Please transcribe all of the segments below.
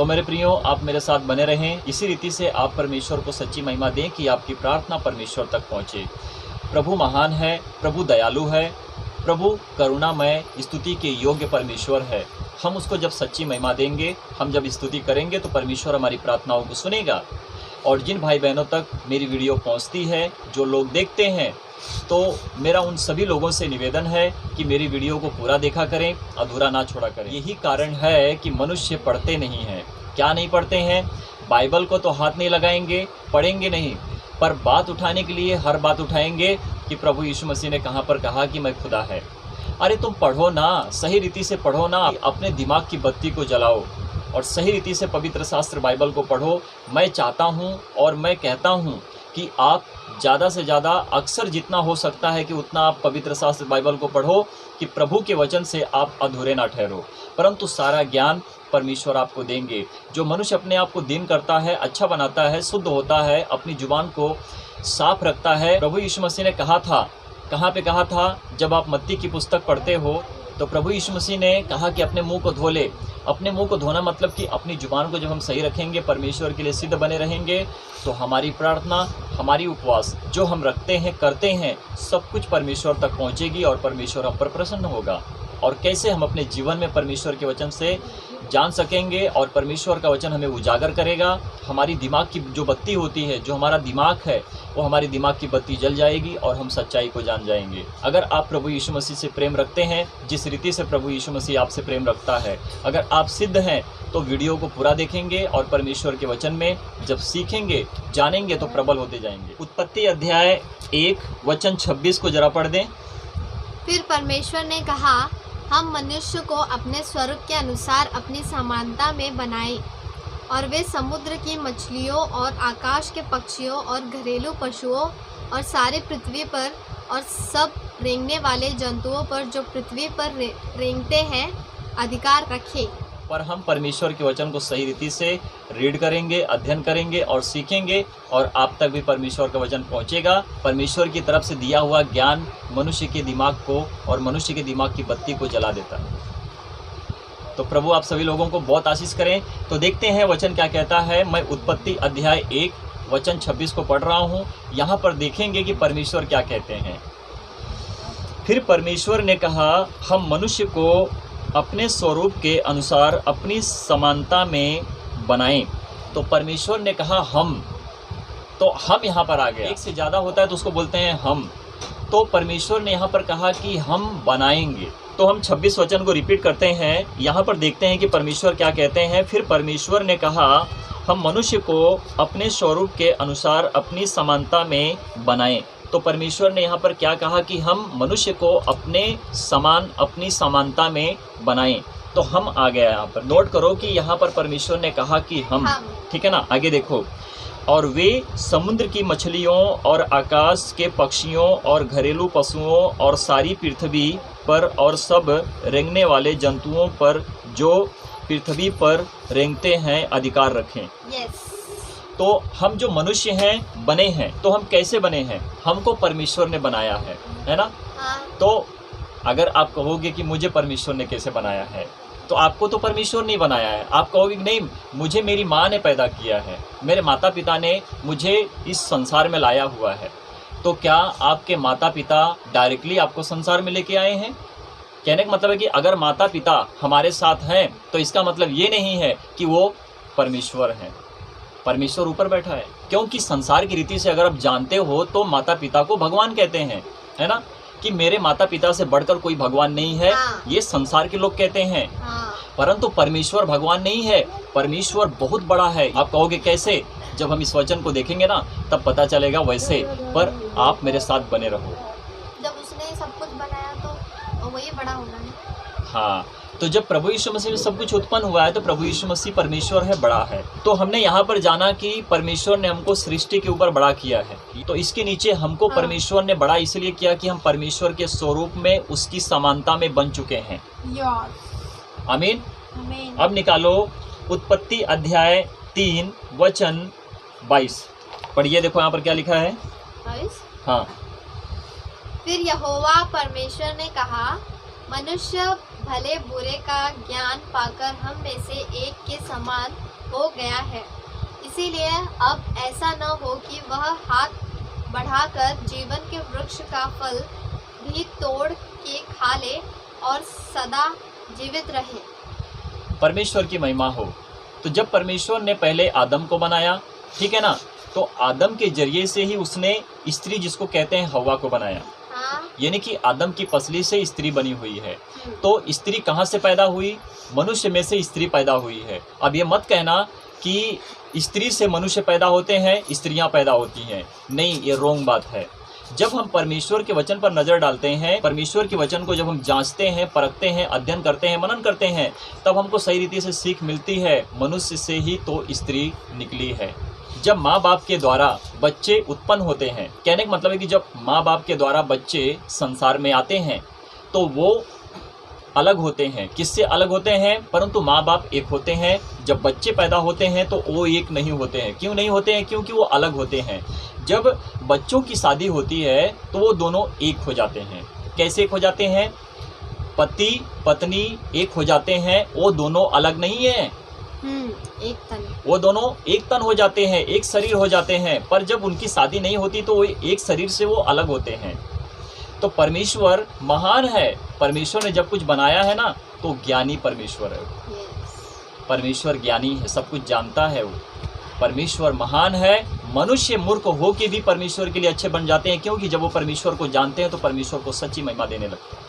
तो मेरे प्रियो, आप मेरे साथ बने रहें। इसी रीति से आप परमेश्वर को सच्ची महिमा दें कि आपकी प्रार्थना परमेश्वर तक पहुँचे। प्रभु महान है, प्रभु दयालु है, प्रभु करुणामय, स्तुति के योग्य परमेश्वर है। हम उसको जब सच्ची महिमा देंगे, हम जब स्तुति करेंगे तो परमेश्वर हमारी प्रार्थनाओं को सुनेगा। और जिन भाई बहनों तक मेरी वीडियो पहुंचती है, जो लोग देखते हैं, तो मेरा उन सभी लोगों से निवेदन है कि मेरी वीडियो को पूरा देखा करें, अधूरा ना छोड़ा करें। यही कारण है कि मनुष्य पढ़ते नहीं हैं। क्या नहीं पढ़ते हैं? बाइबल को तो हाथ नहीं लगाएंगे, पढ़ेंगे नहीं, पर बात उठाने के लिए हर बात उठाएंगे कि प्रभु यीशु मसीह ने कहाँ पर कहा कि मैं खुदा है। अरे तुम पढ़ो ना, सही रीति से पढ़ो ना, अपने दिमाग की बत्ती को जलाओ और सही रीति से पवित्र शास्त्र बाइबल को पढ़ो। मैं चाहता हूँ और मैं कहता हूँ कि आप ज़्यादा से ज़्यादा, अक्सर जितना हो सकता है कि उतना आप पवित्र शास्त्र बाइबल को पढ़ो कि प्रभु के वचन से आप अधूरे ना ठहरो। परंतु सारा ज्ञान परमेश्वर आपको देंगे। जो मनुष्य अपने आप को दीन करता है, अच्छा बनाता है, शुद्ध होता है, अपनी जुबान को साफ रखता है। प्रभु यीशु मसीह ने कहा था, कहाँ पे कहा था? जब आप मत्ती की पुस्तक पढ़ते हो तो प्रभु यीशु मसीह ने कहा कि अपने मुंह को धो ले। अपने मुंह को धोना मतलब कि अपनी जुबान को जब हम सही रखेंगे, परमेश्वर के लिए सिद्ध बने रहेंगे, तो हमारी प्रार्थना, हमारी उपवास जो हम रखते हैं, करते हैं, सब कुछ परमेश्वर तक पहुंचेगी और परमेश्वर हम पर प्रसन्न होगा। और कैसे हम अपने जीवन में परमेश्वर के वचन से जान सकेंगे और परमेश्वर का वचन हमें उजागर करेगा। हमारी दिमाग की जो बत्ती होती है, जो हमारा दिमाग है, वो हमारी दिमाग की बत्ती जल जाएगी और हम सच्चाई को जान जाएंगे। अगर आप प्रभु यीशु मसीह से प्रेम रखते हैं, जिस रीति से प्रभु यीशु मसीह आपसे प्रेम रखता है, अगर आप सिद्ध हैं तो वीडियो को पूरा देखेंगे और परमेश्वर के वचन में जब सीखेंगे, जानेंगे तो प्रबल होते जाएंगे। उत्पत्ति अध्याय 1 वचन 26 को जरा पढ़ दें। फिर परमेश्वर ने कहा, हम मनुष्य को अपने स्वरूप के अनुसार अपनी समानता में बनाएं और वे समुद्र की मछलियों और आकाश के पक्षियों और घरेलू पशुओं और सारे पृथ्वी पर और सब रेंगने वाले जंतुओं पर जो पृथ्वी पर रेंगते हैं अधिकार रखें। पर हम परमेश्वर के वचन को सही रीति से रीड करेंगे, अध्ययन करेंगे और सीखेंगे और आप तक भी परमेश्वर का वचन पहुंचेगा। परमेश्वर की तरफ से दिया हुआ ज्ञान मनुष्य के दिमाग को और मनुष्य के दिमाग की बत्ती को जला देता है। तो प्रभु आप सभी लोगों को बहुत आशीष करें। तो देखते हैं वचन क्या कहता है। मैं उत्पत्ति अध्याय 1 वचन 26 को पढ़ रहा हूँ। यहाँ पर देखेंगे कि परमेश्वर क्या कहते हैं। फिर परमेश्वर ने कहा, हम मनुष्य को अपने स्वरूप के अनुसार अपनी समानता में बनाएं। तो परमेश्वर ने कहा हम, तो हम यहाँ पर आ गया। एक से ज़्यादा होता है तो उसको बोलते हैं हम। तो परमेश्वर ने यहाँ पर कहा कि हम बनाएंगे। तो हम 26 वचन को रिपीट करते हैं। यहाँ पर देखते हैं कि परमेश्वर क्या कहते हैं। फिर परमेश्वर ने कहा, हम मनुष्य को अपने स्वरूप के अनुसार अपनी समानता में बनाएं। तो परमेश्वर ने यहाँ पर क्या कहा कि हम मनुष्य को अपने समान, अपनी समानता में बनाएं। तो हम आ गया। यहाँ पर नोट करो कि यहाँ पर परमेश्वर ने कहा कि हम, ठीक है ना। आगे देखो, और वे समुद्र की मछलियों और आकाश के पक्षियों और घरेलू पशुओं और सारी पृथ्वी पर और सब रेंगने वाले जंतुओं पर जो पृथ्वी पर रेंगते हैं अधिकार रखें। yes. तो हम जो मनुष्य हैं, बने हैं, तो हम कैसे बने हैं? हमको परमेश्वर ने बनाया है ना। हाँ। तो अगर आप कहोगे कि मुझे परमेश्वर ने कैसे बनाया है, तो आपको तो परमेश्वर ने बनाया है। आप कहोगे कि नहीं, मुझे मेरी माँ ने पैदा किया है, मेरे माता पिता ने मुझे इस संसार में लाया हुआ है। तो क्या आपके माता पिता डायरेक्टली आपको संसार में लेके आए हैं? कहने का मतलब है कि अगर माता पिता हमारे साथ हैं तो इसका मतलब ये नहीं है कि वो परमेश्वर हैं। परमेश्वर ऊपर बैठा है, क्योंकि संसार की रीति से अगर आप जानते हो तो माता पिता को भगवान कहते हैं, है ना, कि मेरे माता पिता से बढ़कर कोई भगवान नहीं है। हाँ। ये संसार के लोग कहते हैं। हाँ। परंतु परमेश्वर भगवान नहीं है। परमेश्वर बहुत बड़ा है। आप कहोगे कैसे? जब हम इस वचन को देखेंगे ना तब पता चलेगा। वैसे पर आप मेरे साथ बने रहो। जब उसने सब कुछ बनाया तो वही बड़ा होगा ना। हाँ, तो जब प्रभु यीशु मसीह में सब कुछ उत्पन्न हुआ है तो प्रभु यीशु मसीह परमेश्वर है, बड़ा है। तो हमने यहाँ पर जाना कि परमेश्वर ने हमको सृष्टि के ऊपर बड़ा किया है। तो इसके नीचे हमको परमेश्वर ने बड़ा इसलिए किया कि हम परमेश्वर के स्वरूप में, उसकी समानता में बन चुके हैं। आमीन। अब निकालो उत्पत्ति अध्याय 3 वचन 22 पढ़िए। देखो यहाँ पर क्या लिखा है। 22? हाँ। फिर यहोवा परमेश्वर ने कहा, मनुष्य भले बुरे का ज्ञान पाकर हम में से एक के समान हो गया है। इसीलिए अब ऐसा न हो कि वह हाथ बढ़ाकर जीवन के वृक्ष का फल भी तोड़ के खा ले और सदा जीवित रहे। परमेश्वर की महिमा हो। तो जब परमेश्वर ने पहले आदम को बनाया, ठीक है ना, तो आदम के जरिए से ही उसने स्त्री जिसको कहते हैं हव्वा को बनाया। हाँ। यानी कि आदम की पसली से स्त्री बनी हुई है। तो स्त्री कहाँ से पैदा हुई? मनुष्य में से स्त्री पैदा हुई है। अब ये मत कहना कि स्त्री से मनुष्य पैदा होते हैं, स्त्रियां पैदा होती हैं। नहीं, ये रोंग बात है। जब हम परमेश्वर के वचन पर नज़र डालते हैं, परमेश्वर के वचन को जब हम जांचते हैं, परखते हैं, अध्ययन करते हैं, मनन करते हैं, तब हमको सही रीति से सीख मिलती है। मनुष्य से ही तो स्त्री निकली है। जब माँ बाप के द्वारा बच्चे उत्पन्न होते हैं, कहने का मतलब है कि जब माँ बाप के द्वारा बच्चे संसार में आते हैं तो वो अलग होते हैं। किससे अलग होते हैं? परंतु माँ बाप एक होते हैं। जब बच्चे पैदा होते हैं तो वो एक नहीं होते हैं। क्यों नहीं होते हैं? क्योंकि वो अलग होते हैं। जब बच्चों की शादी होती है तो वो दोनों एक हो जाते हैं। कैसे एक हो जाते हैं? पति पत्नी एक हो जाते हैं। वो दोनों अलग नहीं है, एक तन। वो दोनों एक तन हो जाते हैं, एक शरीर हो जाते हैं। पर जब उनकी शादी नहीं होती तो वो एक शरीर से वो अलग होते हैं। तो परमेश्वर महान है। परमेश्वर ने जब कुछ बनाया है ना तो ज्ञानी परमेश्वर है। परमेश्वर ज्ञानी है, सब कुछ जानता है। वो परमेश्वर महान है। मनुष्य मूर्ख हो के भी परमेश्वर के लिए अच्छे बन जाते हैं, क्योंकि जब वो परमेश्वर को जानते हैं तो परमेश्वर को सच्ची महिमा देने लगते हैं।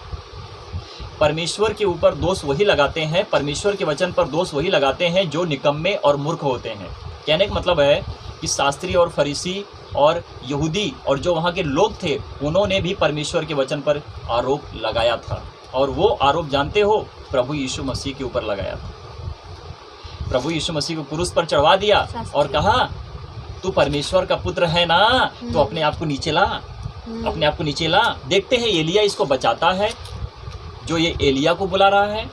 परमेश्वर के ऊपर दोष वही लगाते हैं, परमेश्वर के वचन पर दोष वही लगाते हैं जो निकम्मे और मूर्ख होते हैं। कहने का मतलब है कि शास्त्री और फरीसी और यहूदी और जो वहाँ के लोग थे, उन्होंने भी परमेश्वर के वचन पर आरोप लगाया था। और वो आरोप जानते हो, प्रभु यीशु मसीह के ऊपर लगाया था। प्रभु यीशु मसीह को क्रूस पर चढ़वा दिया और कहा, तू परमेश्वर का पुत्र है ना, तो अपने आप को नीचे ला, अपने आप को नीचे ला। देखते हैं एलिया इसको बचाता है, जो ये एलिया को बुला रहा है।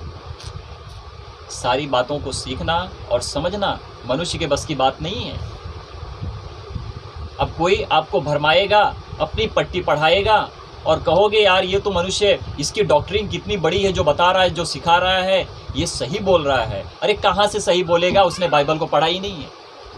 सारी बातों को सीखना और समझना मनुष्य के बस की बात नहीं है। अब कोई आपको भरमाएगा, अपनी पट्टी पढ़ाएगा और कहोगे यार ये तो मनुष्य, इसकी डॉक्ट्रिन कितनी बड़ी है, जो बता रहा है, जो सिखा रहा है, ये सही बोल रहा है। अरे कहाँ से सही बोलेगा? उसने बाइबल को पढ़ा ही नहीं है।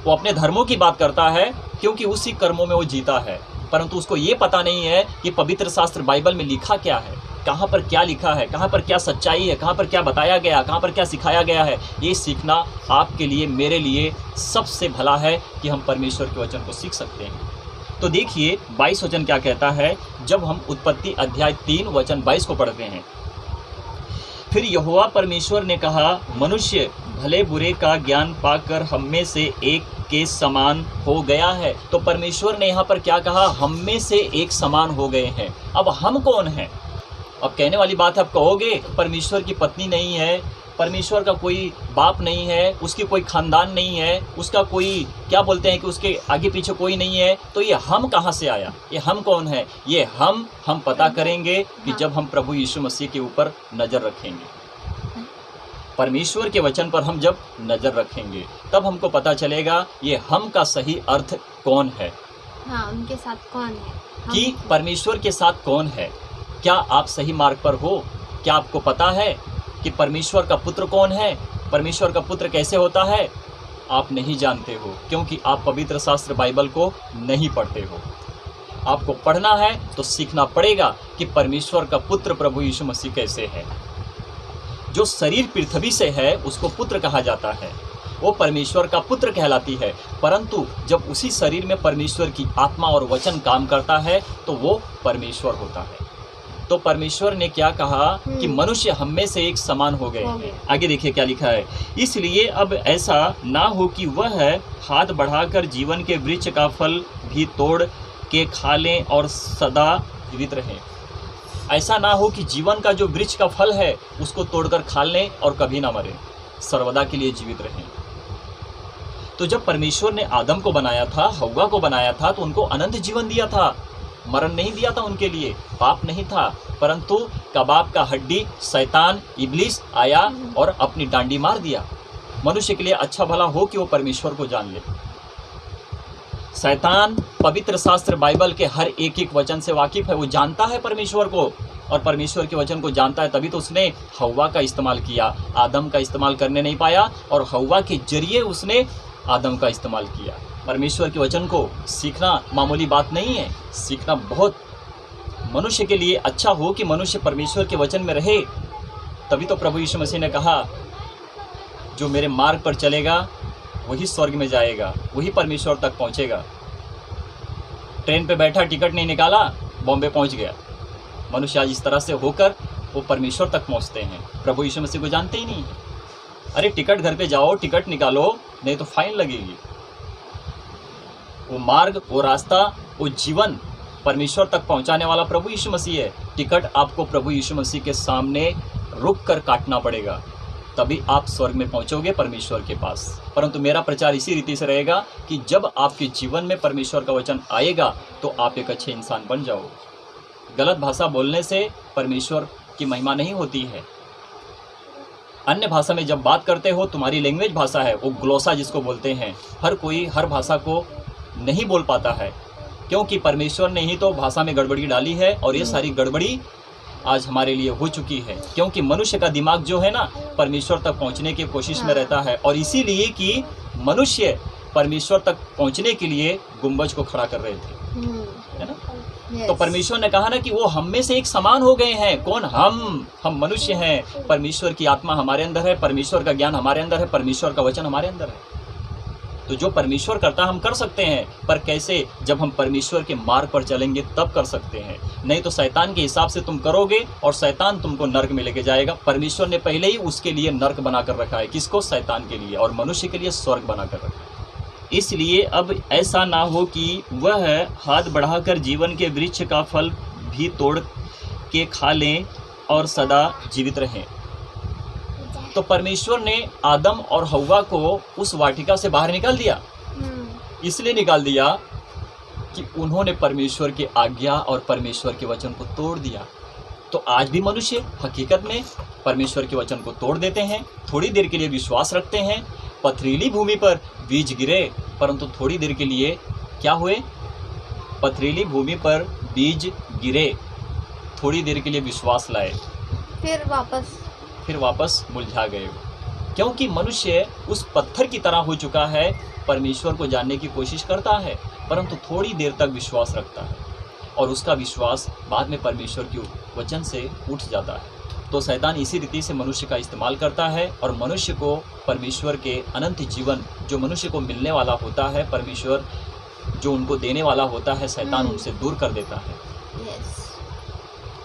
वो अपने धर्मों की बात करता है क्योंकि उसी कर्मों में वो जीता है, परंतु उसको ये पता नहीं है कि पवित्र शास्त्र बाइबल में लिखा क्या है, कहाँ पर क्या लिखा है, कहाँ पर क्या सच्चाई है, कहाँ पर क्या बताया गया, कहाँ पर क्या सिखाया गया है। ये सीखना आपके लिए, मेरे लिए सबसे भला है कि हम परमेश्वर के वचन को सीख सकते हैं। तो देखिए 22 वचन क्या कहता है, जब हम उत्पत्ति अध्याय 3 वचन 22 को पढ़ते हैं। फिर यहोवा परमेश्वर ने कहा, मनुष्य भले बुरे का ज्ञान पाकर हम में से एक के समान हो गया है। तो परमेश्वर ने यहाँ पर क्या कहा? हम में से एक समान हो गए हैं। अब हम कौन हैं? अब कहने वाली बात है, आप कहोगे परमेश्वर की पत्नी नहीं है, परमेश्वर का कोई बाप नहीं है, उसकी कोई खानदान नहीं है, उसका कोई क्या बोलते हैं कि उसके आगे पीछे कोई नहीं है, तो ये हम कहाँ से आया? ये हम कौन है? ये हम पता करेंगे कि जब हम प्रभु यीशु मसीह के ऊपर नज़र रखेंगे, परमेश्वर के वचन पर हम जब नज़र रखेंगे, तब हमको पता चलेगा ये हम का सही अर्थ कौन है। हाँ, उनके साथ कौन है, कि परमेश्वर के साथ कौन है। क्या आप सही मार्ग पर हो? क्या आपको पता है कि परमेश्वर का पुत्र कौन है? परमेश्वर का पुत्र कैसे होता है? आप नहीं जानते हो, क्योंकि आप पवित्र शास्त्र बाइबल को नहीं पढ़ते हो। आपको पढ़ना है तो सीखना पड़ेगा कि परमेश्वर का पुत्र प्रभु यीशु मसीह कैसे है। जो शरीर पृथ्वी से है उसको पुत्र कहा जाता है, वो परमेश्वर का पुत्र कहलाती है। परंतु जब उसी शरीर में परमेश्वर की आत्मा और वचन काम करता है तो वो परमेश्वर होता है। तो परमेश्वर ने क्या कहा कि मनुष्य हम में से एक समान हो गए हैं। आगे देखिए क्या लिखा है, इसलिए अब ऐसा ना हो कि वह हाथ बढ़ाकर जीवन के वृक्ष का फल भी तोड़ के खा लें और सदा जीवित रहें। ऐसा ना हो कि जीवन का जो वृक्ष का फल है उसको तोड़कर खा लें और कभी ना मरें, सर्वदा के लिए जीवित रहें। तो जब परमेश्वर ने आदम को बनाया था, हव्वा को बनाया था, तो उनको अनंत जीवन दिया था, मरण नहीं दिया था उनके लिए, पाप नहीं था। परंतु कबाब का हड्डी शैतान इब्लिस आया और अपनी डांडी मार दिया। मनुष्य के लिए अच्छा भला हो कि वो परमेश्वर को जान ले। शैतान पवित्र शास्त्र बाइबल के हर एक एक वचन से वाकिफ है। वो जानता है परमेश्वर को, और परमेश्वर के वचन को जानता है, तभी तो उसने हव्वा का इस्तेमाल किया। आदम का इस्तेमाल करने नहीं पाया, और हव्वा के जरिए उसने आदम का इस्तेमाल किया। परमेश्वर के वचन को सीखना मामूली बात नहीं है। सीखना बहुत मनुष्य के लिए अच्छा हो कि मनुष्य परमेश्वर के वचन में रहे। तभी तो प्रभु यीशु मसीह ने कहा, जो मेरे मार्ग पर चलेगा वही स्वर्ग में जाएगा, वही परमेश्वर तक पहुंचेगा। ट्रेन पे बैठा, टिकट नहीं निकाला, बॉम्बे पहुंच गया। मनुष्य आज इस तरह से होकर वो परमेश्वर तक पहुंचते हैं, प्रभु यीशु मसीह को जानते ही नहीं है। अरे टिकट घर पे जाओ, टिकट निकालो, नहीं तो फाइन लगेगी। वो मार्ग, वो रास्ता, वो जीवन परमेश्वर तक पहुंचाने वाला प्रभु यीशु मसीह है। टिकट आपको प्रभु यीशु मसीह के सामने रुक कर काटना पड़ेगा, तभी आप स्वर्ग में पहुंचोगे परमेश्वर के पास। परंतु मेरा प्रचार इसी रीति से रहेगा कि जब आपके जीवन में परमेश्वर का वचन आएगा तो आप एक अच्छे इंसान बन जाओ। गलत भाषा बोलने से परमेश्वर की महिमा नहीं होती है। अन्य भाषा में जब बात करते हो, तुम्हारी लैंग्वेज भाषा है, वो ग्लोसा जिसको बोलते हैं, हर कोई हर भाषा को नहीं बोल पाता है, क्योंकि परमेश्वर ने ही तो भाषा में गड़बड़ी डाली है। और ये सारी गड़बड़ी आज हमारे लिए हो चुकी है, क्योंकि मनुष्य का दिमाग जो है ना, परमेश्वर तक पहुंचने की कोशिश में रहता है। और इसीलिए कि मनुष्य परमेश्वर तक पहुंचने के लिए गुंबज को खड़ा कर रहे थे, है ना। तो परमेश्वर ने कहा ना कि वो हम में से एक समान हो गए हैं। कौन? हम मनुष्य हैं। परमेश्वर की आत्मा हमारे अंदर है, परमेश्वर का ज्ञान हमारे अंदर है, परमेश्वर का वचन हमारे अंदर है। तो जो परमेश्वर करता हम कर सकते हैं, पर कैसे? जब हम परमेश्वर के मार्ग पर चलेंगे तब कर सकते हैं। नहीं तो शैतान के हिसाब से तुम करोगे और शैतान तुमको नर्क में लेके जाएगा। परमेश्वर ने पहले ही उसके लिए नर्क बनाकर रखा है। किसको? शैतान के लिए। और मनुष्य के लिए स्वर्ग बनाकर रखा है। इसलिए अब ऐसा ना हो कि वह हाथ बढ़ाकर जीवन के वृक्ष का फल भी तोड़ के खा लें और सदा जीवित रहें। तो परमेश्वर ने आदम और हव्वा को उस वाटिका से बाहर निकाल दिया। इसलिए निकाल दिया कि उन्होंने परमेश्वर की आज्ञा और परमेश्वर के वचन को तोड़ दिया। तो आज भी मनुष्य हकीकत में परमेश्वर के वचन को तोड़ देते हैं। थोड़ी देर के लिए विश्वास रखते हैं, पथरीली भूमि पर बीज गिरे, परंतु थोड़ी देर के लिए क्या हुए? पथरीली भूमि पर बीज गिरे, थोड़ी देर के लिए विश्वास लाए, फिर वापस मुरझा गए। क्योंकि मनुष्य उस पत्थर की तरह हो चुका है। परमेश्वर को जानने की कोशिश करता है, परंतु थोड़ी देर तक विश्वास रखता है, और उसका विश्वास बाद में परमेश्वर के वचन से उठ जाता है। तो शैतान इसी रीति से मनुष्य का इस्तेमाल करता है, और मनुष्य को परमेश्वर के अनंत जीवन जो मनुष्य को मिलने वाला होता है, परमेश्वर जो उनको देने वाला होता है, शैतान उनसे दूर कर देता है।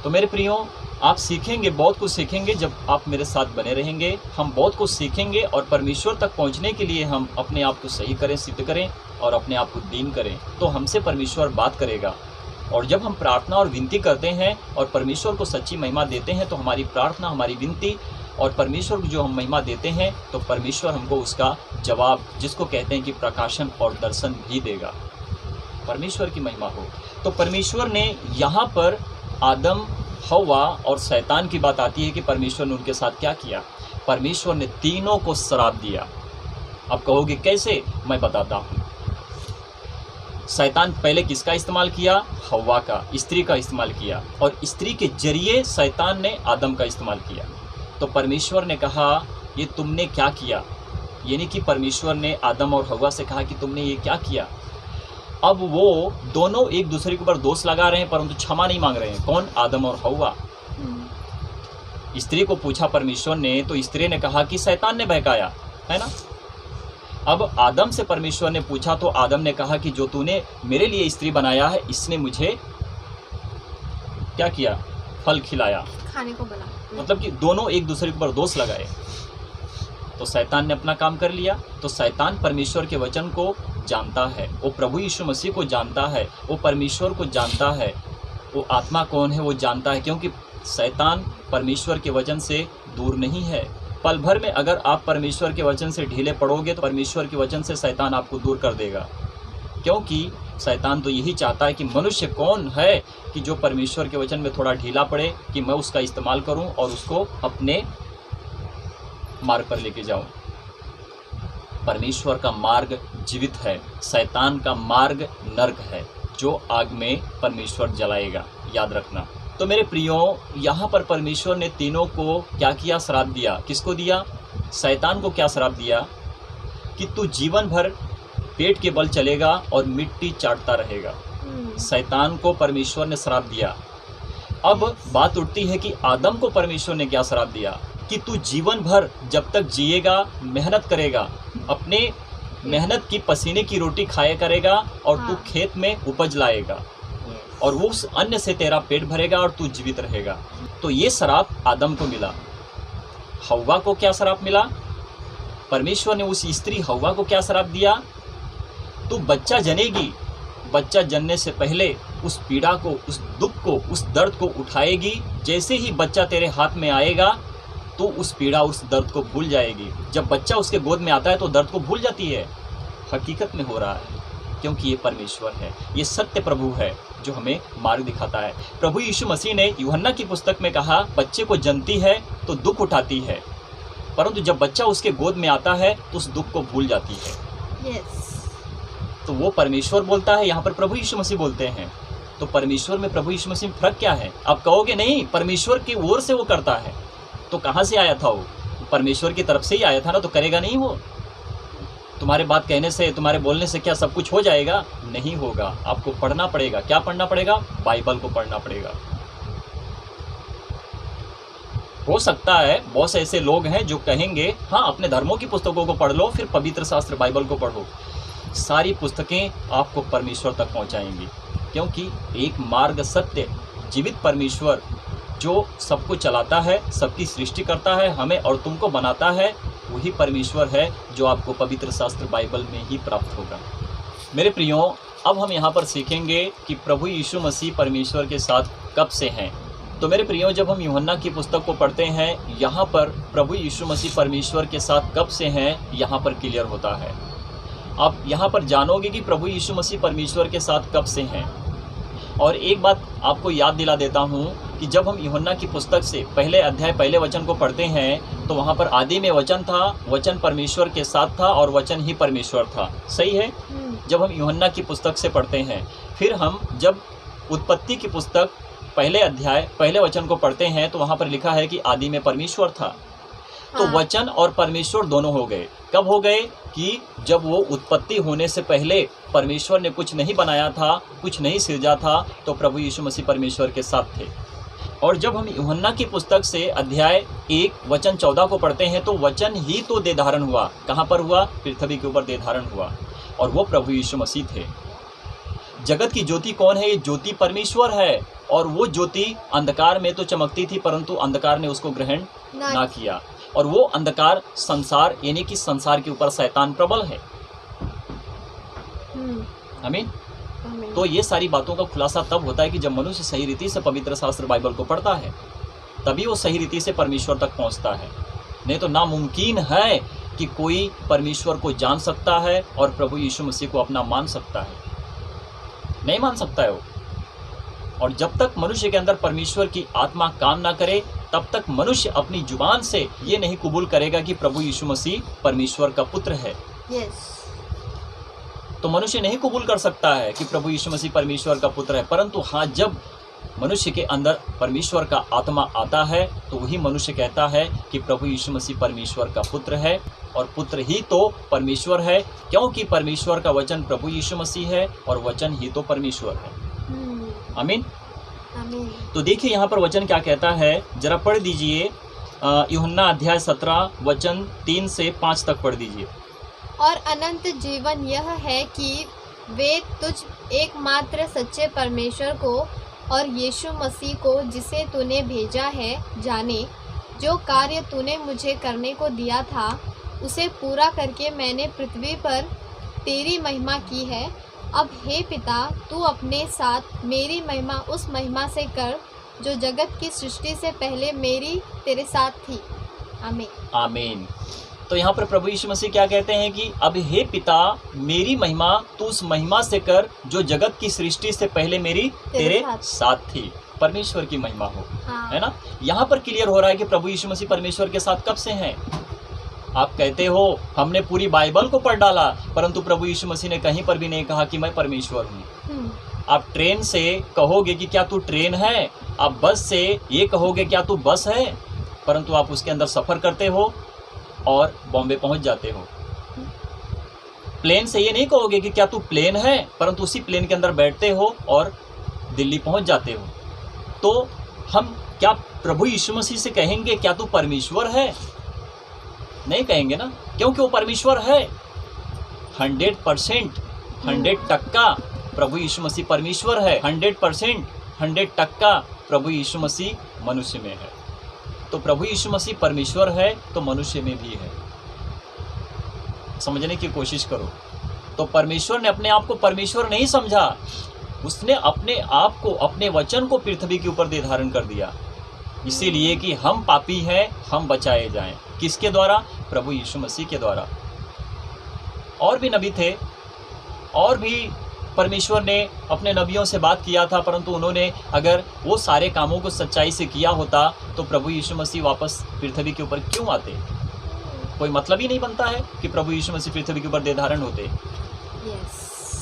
तो मेरे प्रियो, आप सीखेंगे, बहुत कुछ सीखेंगे जब आप मेरे साथ बने रहेंगे। हम बहुत कुछ सीखेंगे, और परमेश्वर तक पहुंचने के लिए हम अपने आप को सही करें, सिद्ध करें, और अपने आप को दीन करें, तो हमसे परमेश्वर बात करेगा। और जब हम प्रार्थना और विनती करते हैं और परमेश्वर को सच्ची महिमा देते हैं, तो हमारी प्रार्थना, हमारी विनती और परमेश्वर को जो हम महिमा देते हैं, तो परमेश्वर हमको उसका जवाब, जिसको कहते हैं कि प्रकाशन और दर्शन भी देगा। परमेश्वर की महिमा हो। तो परमेश्वर ने यहाँ पर आदम, हव्वा और शैतान की बात आती है कि परमेश्वर ने उनके साथ क्या किया। परमेश्वर ने तीनों को श्राप दिया। अब कहोगे कैसे? मैं बताता हूँ। शैतान पहले किसका इस्तेमाल किया? हव्वा का, स्त्री का इस्तेमाल किया, और स्त्री के जरिए शैतान ने आदम का इस्तेमाल किया। तो परमेश्वर ने कहा, ये तुमने क्या किया? यानी कि परमेश्वर ने आदम और हव्वा से कहा कि तुमने ये क्या किया। अब वो दोनों एक दूसरे के ऊपर दोष लगा रहे हैं, परंतु क्षमा नहीं मांग रहे हैं। कौन? आदम और हव्वा। स्त्री को पूछा परमेश्वर ने, तो स्त्री ने कहा कि शैतान ने बहकाया, है ना। अब आदम से परमेश्वर ने पूछा, तो आदम ने कहा कि जो तूने मेरे लिए स्त्री बनाया है, इसने मुझे क्या किया? फल खिलाया, खाने को बना। मतलब कि दोनों एक दूसरे के ऊपर दोष लगाए। तो शैतान ने अपना काम कर लिया। तो शैतान परमेश्वर के वचन को जानता है, वो प्रभु यीशु मसीह को जानता है, वो परमेश्वर को जानता है, वो आत्मा कौन है वो जानता है, क्योंकि शैतान परमेश्वर के वचन से दूर नहीं है। पल भर में अगर आप परमेश्वर के वचन से ढीले पड़ोगे, तो परमेश्वर के वचन से शैतान आपको दूर कर देगा। क्योंकि शैतान तो यही चाहता है कि मनुष्य कौन है कि जो परमेश्वर के वचन में थोड़ा ढीला पड़े, कि मैं उसका इस्तेमाल करूं और उसको अपने मार्ग पर लेके जाऊं। परमेश्वर का मार्ग जीवित है। शैतान का मार्ग नर्क है जो आग में परमेश्वर जलाएगा, याद रखना। तो मेरे प्रियो, यहाँ पर परमेश्वर ने तीनों को क्या किया? श्राप दिया। किसको दिया? शैतान को क्या श्राप दिया? कि तू जीवन भर पेट के बल चलेगा और मिट्टी चाटता रहेगा। शैतान को परमेश्वर ने श्राप दिया। अब बात उठती है कि आदम को परमेश्वर ने क्या श्राप दिया? कि तू जीवन भर जब तक जिएगा मेहनत करेगा, अपने मेहनत की पसीने की रोटी खाया करेगा और तू खेत में उपज लाएगा और वो उस अन्न से तेरा पेट भरेगा और तू जीवित रहेगा। तो ये श्राप आदम को मिला। हव्वा को क्या श्राप मिला? परमेश्वर ने उस स्त्री हव्वा को क्या श्राप दिया? तू बच्चा जनेगी, बच्चा जनने से पहले उस पीड़ा को, उस दुख को, उस दर्द को उठाएगी। जैसे ही बच्चा तेरे हाथ में आएगा तो उस पीड़ा, उस दर्द को भूल जाएगी। जब बच्चा उसके गोद में आता है तो दर्द को भूल जाती है। हकीकत में हो रहा है, क्योंकि ये परमेश्वर है, ये सत्य प्रभु है जो हमें मार्ग दिखाता है। प्रभु यीशु मसीह ने यूहन्ना की पुस्तक में कहा, बच्चे को जनती है तो दुख उठाती है, परंतु जब बच्चा उसके गोद में आता है तो उस दुख को भूल जाती है। तो वो परमेश्वर बोलता है, यहाँ पर प्रभु यीशु मसीह बोलते हैं। तो परमेश्वर में प्रभु यीशु मसीह में फर्क क्या है? आप कहोगे नहीं, परमेश्वर की ओर से वो करता है। तो कहाँ से आया था वो? परमेश्वर की तरफ से ही आया था ना, तो करेगा नहीं वो? तुम्हारे बात कहने से, तुम्हारे बोलने से क्या सब कुछ हो जाएगा? नहीं होगा। आपको पढ़ना पड़ेगा। क्या पढ़ना पड़ेगा? बाइबल को पढ़ना पड़ेगा। हो सकता है बहुत से ऐसे लोग हैं जो कहेंगे, हाँ अपने धर्मों की पुस्तकों को पढ़ लो, फिर पवित्र शास्त्र बाइबल को पढ़ो। सारी पुस्तकें आपको परमेश्वर तक पहुंचाएंगी, क्योंकि एक मार्ग, सत्य, जीवित परमेश्वर जो सबको चलाता है, सबकी सृष्टि करता है, हमें और तुमको बनाता है, वही परमेश्वर है जो आपको पवित्र शास्त्र बाइबल में ही प्राप्त होगा। मेरे प्रियो, अब हम यहाँ पर सीखेंगे कि प्रभु यीशु मसीह परमेश्वर के साथ कब से हैं। तो मेरे प्रियो, जब हम यूहन्ना की पुस्तक को पढ़ते हैं, यहाँ पर प्रभु यीशु मसीह परमेश्वर के साथ कब से हैं, यहाँ पर क्लियर होता है। आप यहाँ पर जानोगे कि प्रभु यीशु मसीह परमेश्वर के साथ कब से हैं। और एक बात आपको याद दिला देता हूँ कि जब हम यूहन्ना की पुस्तक से पहले अध्याय पहले वचन को पढ़ते हैं तो वहाँ पर आदि में वचन था, वचन परमेश्वर के साथ था और वचन ही परमेश्वर था। सही है? जब हम यूहन्ना की पुस्तक से पढ़ते हैं, फिर हम जब उत्पत्ति की पुस्तक पहले अध्याय पहले वचन को पढ़ते हैं तो वहाँ पर लिखा है कि आदि में परमेश्वर था। तो वचन और परमेश्वर दोनों हो गए। कब हो गए? कि जब वो उत्पत्ति होने से पहले परमेश्वर ने कुछ नहीं बनाया था, कुछ नहीं सृजा था, तो प्रभु यीशु मसीह परमेश्वर के साथ थे। और जब हम यूहन्ना की पुस्तक से अध्याय 1 वचन 14 को पढ़ते हैं तो वचन ही तो देह धारण हुआ। कहाँ पर हुआ? पृथ्वी के ऊपर देह धारण हुआ, और वो प्रभु यीशु मसीह थे। जगत की ज्योति कौन है? ये ज्योति परमेश्वर है, और वो ज्योति अंधकार में तो चमकती थी, परंतु अंधकार ने उसको ग्रहण ना किया। और वो अंधकार संसार, यानी कि संसार के ऊपर शैतान प्रबल है। आमीन। तो ये सारी बातों का खुलासा तब होता है कि जब मनुष्य सही रीति से पवित्र शास्त्र बाइबल को पढ़ता है, तभी वो सही रीति से परमेश्वर तक पहुंचता है। नहीं तो नामुमकिन है कि कोई परमेश्वर को जान सकता है और प्रभु यीशु मसीह को अपना मान सकता है। नहीं मान सकता है वो। और जब तक मनुष्य के अंदर परमेश्वर की आत्मा काम ना करे, तब तक मनुष्य अपनी जुबान से ये नहीं कबूल करेगा कि प्रभु यीशु मसीह परमेश्वर का पुत्र है। तो मनुष्य नहीं कबूल कर सकता है कि प्रभु यीशु मसीह परमेश्वर का पुत्र है। परंतु हाँ, जब मनुष्य के अंदर परमेश्वर का आत्मा आता है तो वही मनुष्य कहता है कि प्रभु यीशु मसीह परमेश्वर का पुत्र है, और पुत्र ही तो परमेश्वर है, क्योंकि परमेश्वर का वचन प्रभु यीशु मसीह है और वचन ही तो परमेश्वर है। आमीन। तो देखिए यहाँ पर वचन क्या कहता है, जरा पढ़ दीजिए। यूहन्ना अध्याय 17 वचन 3 से 5 तक पढ़ दीजिए। और अनंत जीवन यह है कि वे तुझ एकमात्र सच्चे परमेश्वर को और यीशु मसीह को जिसे तूने भेजा है जाने। जो कार्य तूने मुझे करने को दिया था उसे पूरा करके मैंने पृथ्वी पर तेरी महिमा की है। अब हे पिता, तू अपने साथ मेरी महिमा उस महिमा से कर जो जगत की सृष्टि से पहले मेरी तेरे साथ थी। आमीन। आमीन। तो यहाँ पर प्रभु यीशु मसीह क्या कहते हैं कि अब हे पिता, मेरी महिमा तू उस महिमा से कर जो जगत की सृष्टि से पहले मेरी तेरे साथ थी। परमेश्वर की महिमा हो। हाँ। है ना? यहाँ पर क्लियर हो रहा है कि प्रभु यीशु मसीह परमेश्वर के साथ कब से हैं। आप कहते हो हमने पूरी बाइबल को पढ़ डाला, परंतु प्रभु यीशु मसीह ने कहीं पर भी नहीं कहा कि मैं परमेश्वर हूँ। आप ट्रेन से कहोगे कि क्या तू ट्रेन है, आप बस से ये कहोगे क्या तू बस है, परंतु आप उसके अंदर सफ़र करते हो और बॉम्बे पहुँच जाते हो। प्लेन से ये नहीं कहोगे कि क्या तू प्लेन है, परंतु उसी प्लेन के अंदर बैठते हो और दिल्ली पहुँच जाते हो। तो हम क्या प्रभु यीशु मसीह से कहेंगे क्या तू परमेश्वर है? नहीं कहेंगे ना, क्योंकि वो परमेश्वर है। 100% 100% प्रभु यीशु मसीह परमेश्वर है। 100% 100% प्रभु यीशु मसीह मनुष्य में है। तो प्रभु यीशु मसीह परमेश्वर है तो मनुष्य में भी है। समझने की कोशिश करो। तो परमेश्वर ने अपने आप को परमेश्वर नहीं समझा, उसने अपने आप को, अपने वचन को पृथ्वी के ऊपर दे धारण कर दिया, इसीलिए कि हम पापी हैं, हम बचाए जाएं। किसके द्वारा? प्रभु यीशु मसीह के द्वारा। और भी नबी थे, और भी परमेश्वर ने अपने नबियों से बात किया था, परंतु उन्होंने अगर वो सारे कामों को सच्चाई से किया होता तो प्रभु यीशु मसीह वापस पृथ्वी के ऊपर क्यों आते? कोई मतलब ही नहीं बनता है कि प्रभु यीशु मसीह पृथ्वी के ऊपर दे धारण होते।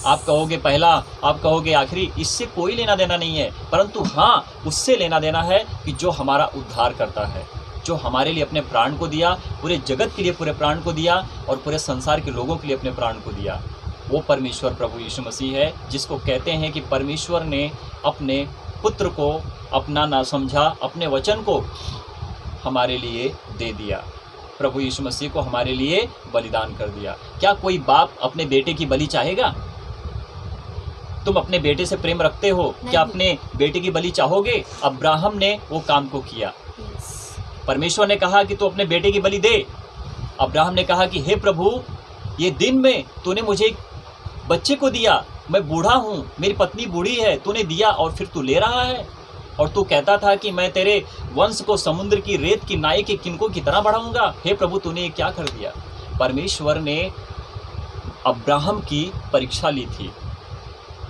आप कहोगे पहला, आप कहोगे आखिरी, इससे कोई लेना देना नहीं है, परंतु हाँ, उससे लेना देना है कि जो हमारा उद्धार करता है, जो हमारे लिए अपने प्राण को दिया, पूरे जगत के लिए पूरे प्राण को दिया और पूरे संसार के लोगों के लिए अपने प्राण को दिया। वो परमेश्वर प्रभु यीशु मसीह है, जिसको कहते हैं कि परमेश्वर ने अपने पुत्र को अपना ना समझा, अपने वचन को हमारे लिए दे दिया। प्रभु यीशु मसीह को हमारे लिए बलिदान कर दिया। क्या कोई बाप अपने बेटे की बलि चाहेगा? तुम अपने बेटे से प्रेम रखते हो, क्या अपने बेटे की बलि चाहोगे? अब्राहम ने वो काम को किया। परमेश्वर ने कहा कि तू अपने बेटे की बलि दे। अब्राहम ने कहा कि हे प्रभु, ये दिन में तूने मुझे एक बच्चे को दिया, मैं बूढ़ा हूँ, मेरी पत्नी बूढ़ी है, तूने दिया और फिर तू ले रहा है, और तू कहता था कि मैं तेरे वंश को समुद्र की रेत की नाई के किनकों की तरह बढ़ाऊंगा। हे प्रभु, तूने ये क्या कर दिया? परमेश्वर ने अब्राहम की परीक्षा ली थी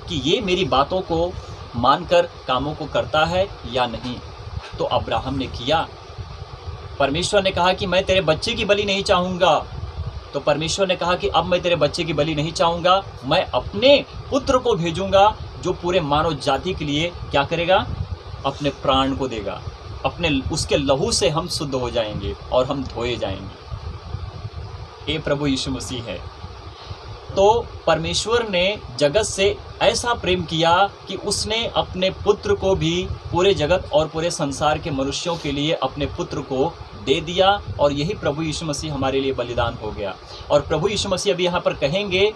कि ये मेरी बातों को मानकर कामों को करता है या नहीं। तो अब्राहम ने किया। परमेश्वर ने कहा कि मैं तेरे बच्चे की बलि नहीं चाहूँगा, तो परमेश्वर ने कहा कि अब मैं तेरे बच्चे की बलि नहीं चाहूँगा, मैं अपने पुत्र को भेजूँगा जो पूरे मानव जाति के लिए क्या करेगा? अपने प्राण को देगा। अपने उसके लहू से हम शुद्ध हो जाएंगे और हम धोए जाएंगे। ये प्रभु यीशु मसीह है। तो परमेश्वर ने जगत से ऐसा प्रेम किया कि उसने अपने पुत्र को भी पूरे जगत और पूरे संसार के मनुष्यों के लिए अपने पुत्र को दे दिया, और यही प्रभु यीशु मसीह हमारे लिए बलिदान हो गया। और प्रभु यीशु मसीह अभी यहाँ पर कहेंगे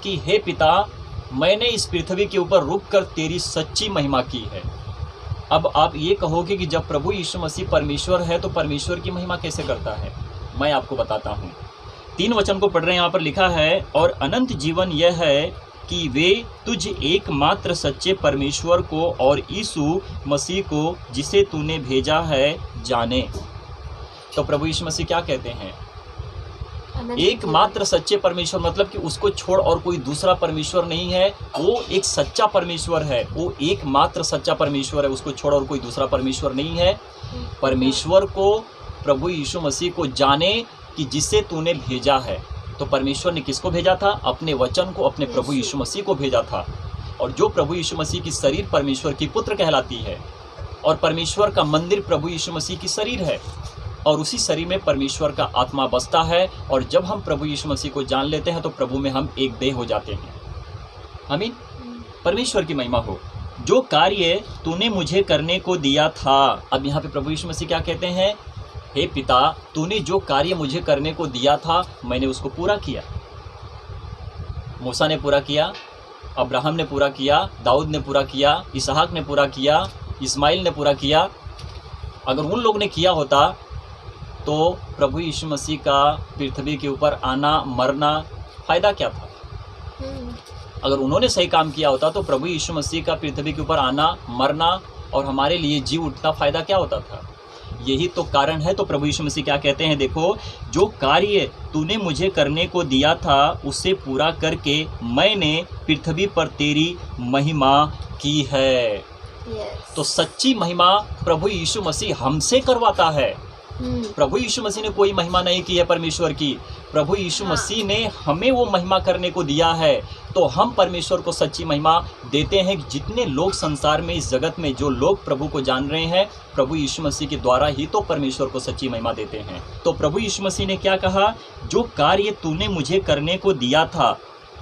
कि हे पिता, मैंने इस पृथ्वी के ऊपर रुककर तेरी सच्ची महिमा की है। अब आप ये कहोगे कि जब प्रभु यीशु मसीह परमेश्वर है तो परमेश्वर की महिमा कैसे करता है? मैं आपको बताता हूँ। 3 वचन को पढ़ रहे हैं। यहाँ पर लिखा है, और अनंत जीवन यह है कि वे तुझ एकमात्र सच्चे परमेश्वर को और यीशु मसीह को जिसे तूने भेजा है जाने। तो प्रभु यीशु मसीह क्या कहते हैं? एकमात्र सच्चे परमेश्वर, मतलब कि उसको छोड़ और कोई दूसरा परमेश्वर नहीं है। वो एक सच्चा परमेश्वर है, वो एकमात्र सच्चा परमेश्वर है, उसको छोड़ और कोई दूसरा परमेश्वर नहीं है। परमेश्वर को, प्रभु यीशु मसीह को जाने कि जिसे तूने भेजा है। तो परमेश्वर ने किसको भेजा था? अपने वचन को, अपने प्रभु यीशु मसीह को भेजा था। और जो प्रभु यीशु मसीह की शरीर परमेश्वर की पुत्र कहलाती है, और परमेश्वर का मंदिर प्रभु यीशु मसीह की शरीर है, और उसी शरीर में परमेश्वर का आत्मा बसता है। और जब हम प्रभु यीशु मसीह को जान लेते हैं तो प्रभु में हम एक देह हो जाते हैं। आमीन। परमेश्वर की महिमा हो। जो कार्य तूने मुझे करने को दिया था। अब यहाँ पे प्रभु यीशु मसीह क्या कहते हैं? हे पिता, तूने जो कार्य मुझे करने को दिया था, मैंने उसको पूरा किया। मूसा ने पूरा किया, अब्राहम ने पूरा किया, दाऊद ने पूरा किया, इसहाक ने पूरा किया, इस्माइल ने पूरा किया। अगर उन लोग ने किया होता तो प्रभु यीशु मसीह का पृथ्वी के ऊपर आना, मरना, फ़ायदा क्या था? अगर उन्होंने सही काम किया होता तो प्रभु यीशु मसीह का पृथ्वी के ऊपर आना, मरना और हमारे लिए जी उठना, फ़ायदा क्या होता था? यही तो कारण है। तो प्रभु यीशु मसीह क्या कहते हैं? देखो, जो कार्य तूने मुझे करने को दिया था उसे पूरा करके मैंने पृथ्वी पर तेरी महिमा की है। तो सच्ची महिमा प्रभु यीशु मसीह हमसे करवाता है। प्रभु यीशु मसीह ने कोई महिमा नहीं की है परमेश्वर की। प्रभु यीशु मसीह ने हमें वो महिमा करने को दिया है, तो हम परमेश्वर को सच्ची महिमा देते हैं। जितने लोग संसार में, इस जगत में जो लोग प्रभु को जान रहे हैं, प्रभु यीशु मसीह के द्वारा ही तो परमेश्वर को सच्ची महिमा देते हैं। तो प्रभु यीशु मसीह ने क्या कहा, जो कार्य तूने मुझे करने को दिया था,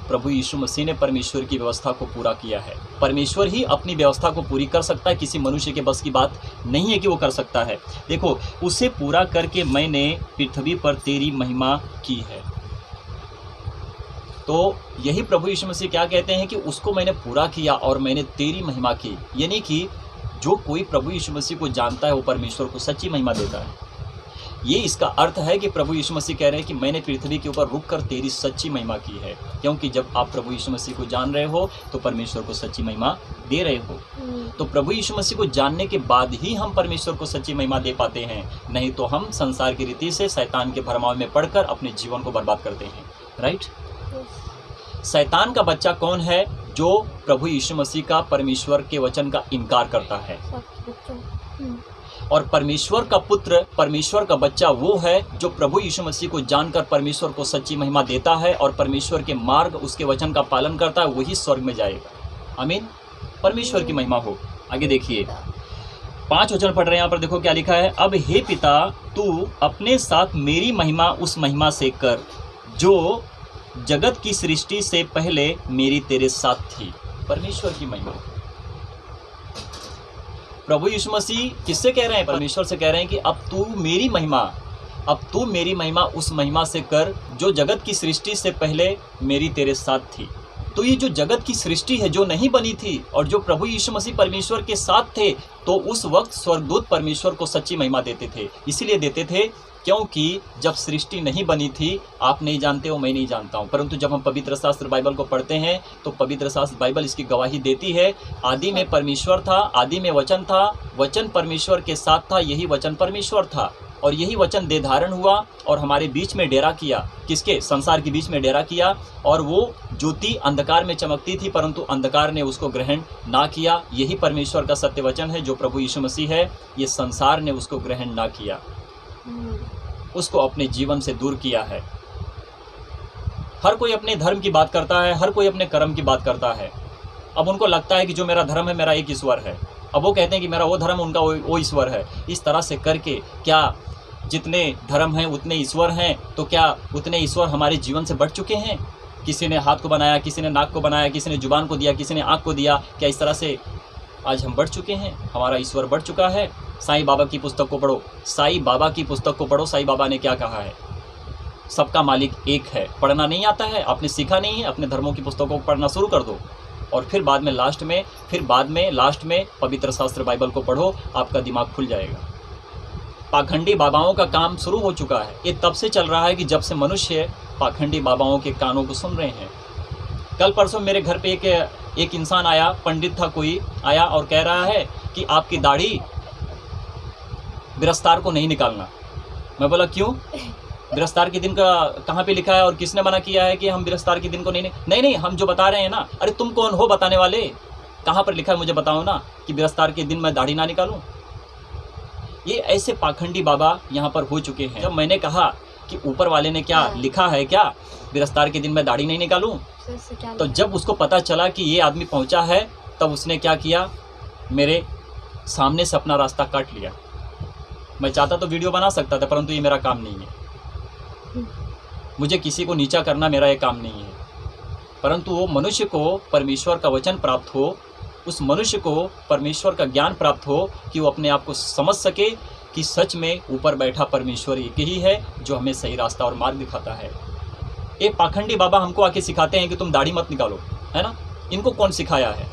प्रभु यीशु मसीह ने परमेश्वर की व्यवस्था को पूरा किया है। परमेश्वर ही अपनी व्यवस्था को पूरी कर सकता है, किसी मनुष्य के बस की बात नहीं है कि वो कर सकता है। देखो, उसे पूरा करके मैंने पृथ्वी पर तेरी महिमा की है। तो यही प्रभु यीशु मसीह क्या कहते हैं कि उसको मैंने पूरा किया और मैंने तेरी महिमा की। यानी कि जो कोई प्रभु यीशु मसीह को जानता है वो परमेश्वर को सच्ची महिमा देता है। ये इसका अर्थ है कि प्रभु यीशु मसीह कह रहे हैं कि मैंने पृथ्वी के ऊपर रुककर तेरी सच्ची महिमा की है। क्योंकि जब आप प्रभु यीशु मसीह को जान रहे हो तो परमेश्वर को सच्ची महिमा दे रहे हो। तो प्रभु यीशु मसीह को जानने के बाद ही हम परमेश्वर को सच्ची महिमा दे पाते हैं, नहीं तो हम संसार की रीति से शैतान के भरमाव में पड़कर अपने जीवन को बर्बाद करते हैं। राइट? शैतान का बच्चा कौन है? जो प्रभु यीशु मसीह का, परमेश्वर के वचन का इनकार करता है। और परमेश्वर का पुत्र, परमेश्वर का बच्चा वो है जो प्रभु यीशु मसीह को जानकर परमेश्वर को सच्ची महिमा देता है और परमेश्वर के मार्ग, उसके वचन का पालन करता है, वही स्वर्ग में जाएगा। आमीन। परमेश्वर की महिमा हो। आगे देखिए 5 वचन पढ़ रहे हैं, यहाँ पर देखो क्या लिखा है। अब हे पिता, तू अपने साथ मेरी महिमा उस महिमा से कर जो जगत की सृष्टि से पहले मेरी तेरे साथ थी। परमेश्वर की महिमा। प्रभु यीशु मसीह किससे कह रहे हैं? परमेश्वर से कह रहे हैं कि अब तू मेरी महिमा उस महिमा से कर जो जगत की सृष्टि से पहले मेरी तेरे साथ थी। तो ये जो जगत की सृष्टि है, जो नहीं बनी थी, और जो प्रभु यीशु मसीह परमेश्वर के साथ थे, तो उस वक्त स्वर्गदूत परमेश्वर को सच्ची महिमा देते थे। इसीलिए देते थे क्योंकि जब सृष्टि नहीं बनी थी, आप नहीं जानते हो, मैं नहीं जानता हूँ, परंतु जब हम पवित्र शास्त्र बाइबल को पढ़ते हैं तो पवित्र शास्त्र बाइबल इसकी गवाही देती है। आदि में परमेश्वर था, आदि में वचन था, वचन परमेश्वर के साथ था, यही वचन परमेश्वर था, और यही वचन देह धारण हुआ और हमारे बीच में डेरा किया। किसके? संसार के बीच में डेरा किया। और वो ज्योति अंधकार में चमकती थी, परंतु अंधकार ने उसको ग्रहण ना किया। यही परमेश्वर का सत्य वचन है जो प्रभु यीशु मसीह है। ये संसार ने उसको ग्रहण ना किया, उसको अपने जीवन से दूर किया है। हर कोई अपने धर्म की बात करता है, हर कोई अपने कर्म की बात करता है। अब उनको लगता है कि जो मेरा धर्म है, मेरा एक ईश्वर है। अब वो कहते हैं कि मेरा वो धर्म, उनका वो ईश्वर है। इस तरह से करके क्या जितने धर्म हैं उतने ईश्वर हैं? तो क्या उतने ईश्वर हमारे जीवन से बढ़ चुके हैं? किसी ने हाथ को बनाया, किसी ने नाक को बनाया, किसी ने जुबान को दिया, किसी ने आँख को दिया। क्या इस तरह से आज हम बढ़ चुके हैं? हमारा ईश्वर बढ़ चुका है। साईं बाबा की पुस्तक को पढ़ो, साईं बाबा की पुस्तक को पढ़ो। साईं बाबा ने क्या कहा है? सबका मालिक एक है। पढ़ना नहीं आता है, आपने सीखा नहीं है, अपने धर्मों की पुस्तकों को पढ़ना शुरू कर दो, और फिर बाद में लास्ट में पवित्र शास्त्र बाइबल को पढ़ो, आपका दिमाग खुल जाएगा। पाखंडी बाबाओं का काम शुरू हो चुका है। ये तब से चल रहा है कि जब से मनुष्य पाखंडी बाबाओं के कानों को सुन रहे हैं। कल परसों मेरे घर पे एक इंसान आया, पंडित था कोई, आया और कह रहा है कि आपकी दाढ़ी बिरस्तार को नहीं निकालना। मैं बोला क्यों? बिरस्तार के दिन का कहाँ पे लिखा है और किसने मना किया है कि हम बिरस्तार के दिन को नहीं, हम जो बता रहे हैं ना। अरे तुम कौन हो बताने वाले? कहाँ पर लिखा है मुझे बताओ ना कि बिरस्तार के दिन मैं दाढ़ी ना निकालूं। ये ऐसे पाखंडी बाबा यहाँ पर हो चुके हैं। जब मैंने कहा कि ऊपर वाले ने क्या लिखा है, क्या बिरस्तार के दिन मैं दाढ़ी नहीं निकालूं, तो जब उसको पता चला कि ये आदमी पहुँचा है, तब उसने क्या किया, मेरे सामने से अपना रास्ता काट लिया। मैं चाहता तो वीडियो बना सकता था, परंतु ये मेरा काम नहीं है। मुझे किसी को नीचा करना मेरा ये काम नहीं है, परंतु वो मनुष्य को परमेश्वर का वचन प्राप्त हो, उस मनुष्य को परमेश्वर का ज्ञान प्राप्त हो कि वो अपने आप को समझ सके कि सच में ऊपर बैठा परमेश्वर एक ही है जो हमें सही रास्ता और मार्ग दिखाता है। एक पाखंडी बाबा हमको आके सिखाते हैं कि तुम दाढ़ी मत निकालो, है ना। इनको कौन सिखाया है?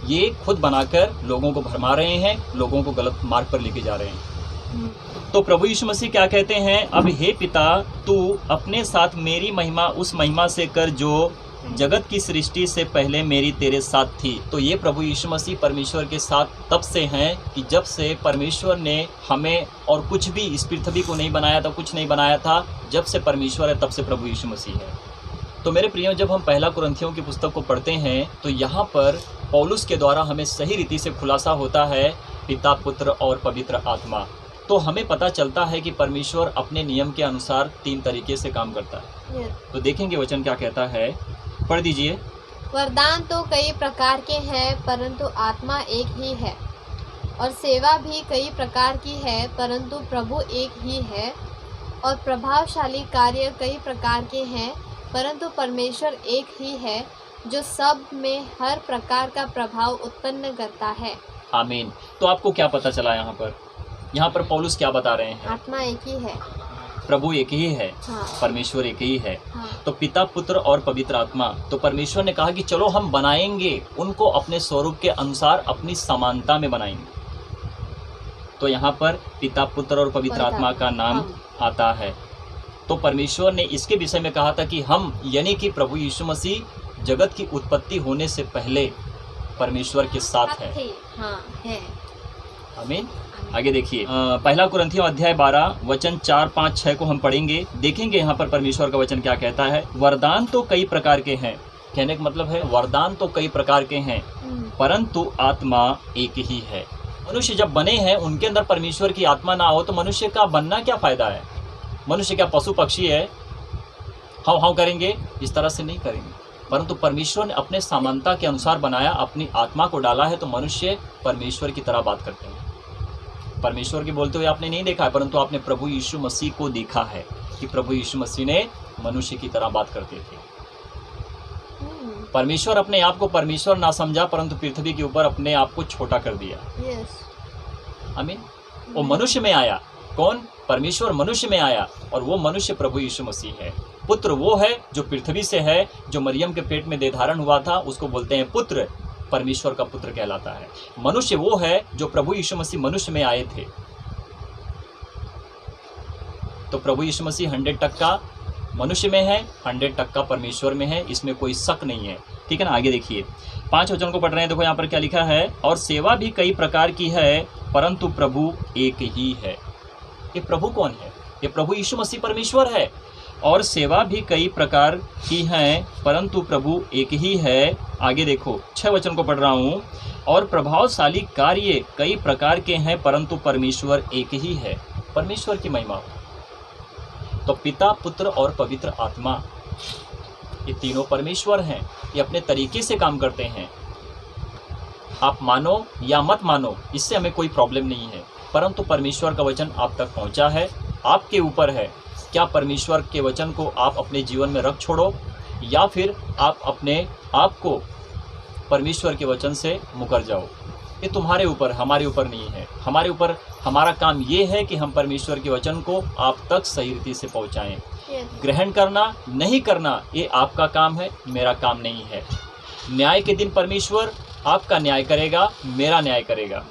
ये खुद बनाकर लोगों को भरमा रहे हैं, लोगों को गलत मार्ग पर लेके जा रहे हैं। तो प्रभु यीशु मसीह क्या कहते हैं? अब हे पिता, तू अपने साथ मेरी महिमा उस महिमा से कर जो जगत की सृष्टि से पहले मेरी तेरे साथ थी। तो ये प्रभु यीशु मसीह परमेश्वर के साथ तब से हैं कि जब से परमेश्वर ने हमें और कुछ भी इस पृथ्वी को नहीं बनाया था, कुछ नहीं बनाया था। जब से परमेश्वर है तब से प्रभु यीशु मसीह है। तो मेरे प्रियो, जब हम पहला कुरिन्थियों की पुस्तक को पढ़ते हैं तो यहाँ पर पौलुस के द्वारा हमें सही रीति से खुलासा होता है पिता, पुत्र और पवित्र आत्मा। तो हमें पता चलता है कि परमेश्वर अपने नियम के अनुसार 3 तरीके से काम करता है। Yes. तो देखेंगे वचन क्या कहता है, पढ़ दीजिए। वरदान तो कई प्रकार के हैं परंतु आत्मा एक ही है, और सेवा भी कई प्रकार की है परंतु प्रभु एक ही है, और प्रभावशाली कार्य कई प्रकार के हैं परंतु परमेश्वर एक ही है जो सब में हर प्रकार का प्रभाव उत्पन्न करता है। आमीन। तो आपको क्या पता चला यहाँ पर? यहाँ पर पौलुस क्या बता रहे हैं? आत्मा एक ही है। प्रभु एक ही है, हाँ। परमेश्वर एक ही है। हाँ। तो पिता, पुत्र और पवित्र आत्मा। तो परमेश्वर ने कहा कि चलो हम बनाएंगे उनको अपने स्वरूप के अनुसार, अपनी समानता में बनाएंगे। तो यहाँ पर पिता, पुत्र और पवित्र आत्मा का नाम आता है। तो परमेश्वर ने इसके विषय में कहा था कि हम, यानी कि प्रभु यीशु मसीह जगत की उत्पत्ति होने से पहले परमेश्वर के साथ है। हाँ, है। आमीन। आगे देखिए, पहला कुरिन्थियों अध्याय 12 वचन 4, 5, 6 को हम पढ़ेंगे। देखेंगे यहाँ पर परमेश्वर का वचन क्या कहता है। वरदान तो कई प्रकार के हैं, कहने का मतलब है वरदान तो कई प्रकार के हैं परंतु आत्मा एक ही है। मनुष्य जब बने हैं उनके अंदर परमेश्वर की आत्मा ना हो तो मनुष्य का बनना क्या फायदा है? मनुष्य क्या पशु पक्षी है? हाउ हाउ करेंगे? इस तरह से नहीं करेंगे। परंतु परमेश्वर ने अपने समानता के अनुसार बनाया, अपनी आत्मा को डाला है, तो मनुष्य परमेश्वर की तरह बात करते हैं। परमेश्वर के बोलते हुए आपने नहीं देखा है, परंतु आपने प्रभु यीशु मसीह को देखा है कि प्रभु यीशु मसीह ने मनुष्य की तरह बात करते थे। परमेश्वर अपने आप को परमेश्वर ना समझा, परंतु पृथ्वी के ऊपर अपने आप को छोटा कर दिया। आमीन। वो मनुष्य में आया। कौन? परमेश्वर मनुष्य में आया, और वो मनुष्य प्रभु यीशु मसीह है। पुत्र वो है जो पृथ्वी से है, जो मरियम के पेट में देहधारण हुआ था, उसको बोलते हैं पुत्र, परमेश्वर का पुत्र कहलाता है। मनुष्य वो है जो प्रभु यीशु मसीह मनुष्य में आए थे। तो प्रभु यीशु मसीह 100% मनुष्य में है, 100% परमेश्वर में है, इसमें कोई शक नहीं है। ठीक है ना। आगे देखिए 5 वचन को पढ़ रहे हैं। देखो यहाँ पर क्या लिखा है, और सेवा भी कई प्रकार की है परंतु प्रभु एक ही है। ये प्रभु कौन है? ये प्रभु यीशु मसीह परमेश्वर है। और सेवा भी कई प्रकार की हैं परंतु प्रभु एक ही है। आगे देखो 6 वचन को पढ़ रहा हूँ, और प्रभावशाली कार्य कई प्रकार के हैं परंतु परमेश्वर एक ही है। परमेश्वर की महिमा हो। तो पिता, पुत्र और पवित्र आत्मा, ये तीनों परमेश्वर हैं। ये अपने तरीके से काम करते हैं। आप मानो या मत मानो, इससे हमें कोई प्रॉब्लम नहीं है, परंतु परमेश्वर का वचन आप तक पहुंचा है, आपके ऊपर है। क्या परमेश्वर के वचन को आप अपने जीवन में रख छोड़ो, या फिर आप अपने आप को परमेश्वर के वचन से मुकर जाओ? ये तुम्हारे ऊपर, हमारे ऊपर नहीं है। हमारे ऊपर, हमारा काम ये है कि हम परमेश्वर के वचन को आप तक सही रीति से पहुंचाएं। ग्रहण करना, नहीं करना, ये आपका काम है, मेरा काम नहीं है। न्याय के दिन परमेश्वर आपका न्याय करेगा, मेरा न्याय करेगा।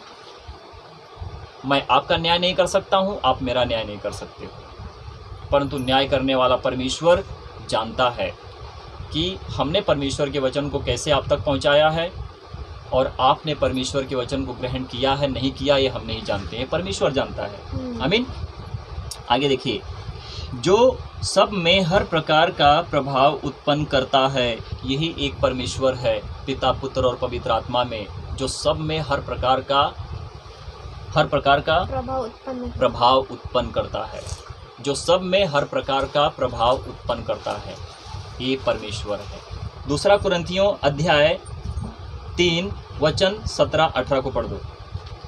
मैं आपका न्याय नहीं कर सकता हूँ, आप मेरा न्याय नहीं कर सकते हो, परंतु न्याय करने वाला परमेश्वर जानता है कि हमने परमेश्वर के वचन को कैसे आप तक पहुँचाया है, और आपने परमेश्वर के वचन को ग्रहण किया है नहीं किया, ये हम नहीं जानते हैं, परमेश्वर जानता है। आमीन। आगे देखिए, जो सब में हर प्रकार का प्रभाव उत्पन्न करता है, यही एक परमेश्वर है, पिता, पुत्र और पवित्र आत्मा में, जो सब में हर प्रकार का प्रभाव उत्पन्न करता है। जो सब में हर प्रकार का प्रभाव उत्पन्न करता है, ये परमेश्वर है। दूसरा कुरिन्थियों अध्याय 3 वचन 17-18 को पढ़ दो।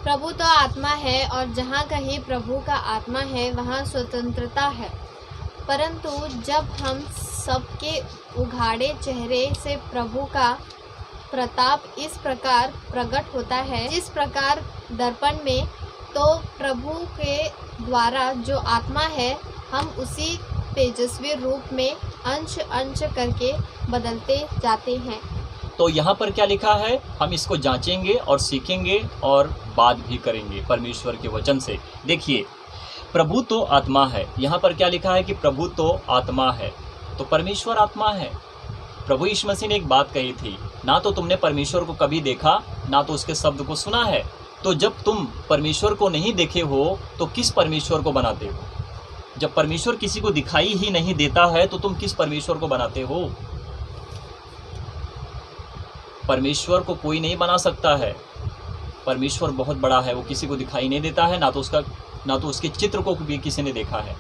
प्रभु तो आत्मा है, और जहाँ कहीं प्रभु का आत्मा है वहाँ स्वतंत्रता है। परंतु जब हम सबके उघाड़े चेहरे से प्रभु का प्रताप इस प्रकार प्रकट होता है, जिस प्रकार दर्पण में, तो प्रभु के द्वारा जो आत्मा है, हम उसी तेजस्वी रूप में अंश अंश करके बदलते जाते हैं। तो यहाँ पर क्या लिखा है, हम इसको जांचेंगे और सीखेंगे और बात भी करेंगे परमेश्वर के वचन से। देखिए, प्रभु तो आत्मा है। यहाँ पर क्या लिखा है कि प्रभु तो आत्मा है, तो परमेश्वर आत्मा है। प्रभु यीशु मसीह ने एक बात कही थी, ना तो तुमने परमेश्वर को कभी देखा, ना तो उसके शब्द को सुना है। तो जब तुम परमेश्वर को नहीं देखे हो तो किस परमेश्वर को बनाते हो? जब परमेश्वर किसी को दिखाई ही नहीं देता है तो तुम किस परमेश्वर को बनाते हो? परमेश्वर को कोई नहीं बना सकता है। परमेश्वर बहुत बड़ा है, वो किसी को दिखाई नहीं देता है, ना तो उसके चित्र को भी किसी ने देखा है,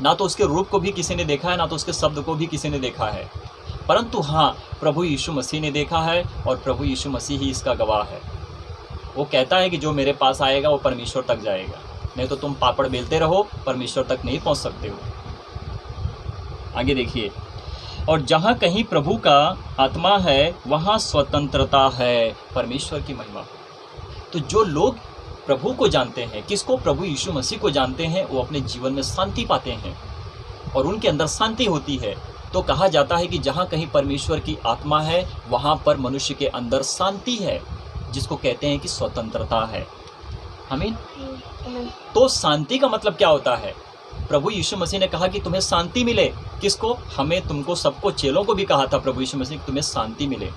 ना तो उसके रूप को भी किसी ने देखा है, ना तो उसके शब्द को भी किसी ने देखा है, परंतु हाँ, प्रभु यीशु मसीह ने देखा है और प्रभु यीशु मसीह ही इसका गवाह है। वो कहता है कि जो मेरे पास आएगा वो परमेश्वर तक जाएगा, नहीं तो तुम पापड़ बेलते रहो, परमेश्वर तक नहीं पहुंच सकते हो। आगे देखिए, और जहाँ कहीं प्रभु का आत्मा है वहाँ स्वतंत्रता है। परमेश्वर की महिमा। तो जो लोग प्रभु को जानते हैं, किसको? प्रभु यीशु मसीह को जानते हैं, वो अपने जीवन में शांति पाते हैं और उनके अंदर शांति होती है। तो कहा जाता है कि जहाँ कहीं परमेश्वर की आत्मा है वहाँ पर मनुष्य के अंदर शांति है, जिसको कहते हैं कि स्वतंत्रता है। आमीन। तो शांति का मतलब क्या होता है? प्रभु यीशु मसीह ने कहा कि तुम्हें शांति मिले। किसको? हमें, तुमको, सबको, चेलों को भी कहा था प्रभु यीशु मसीह कि तुम्हें शांति मिले।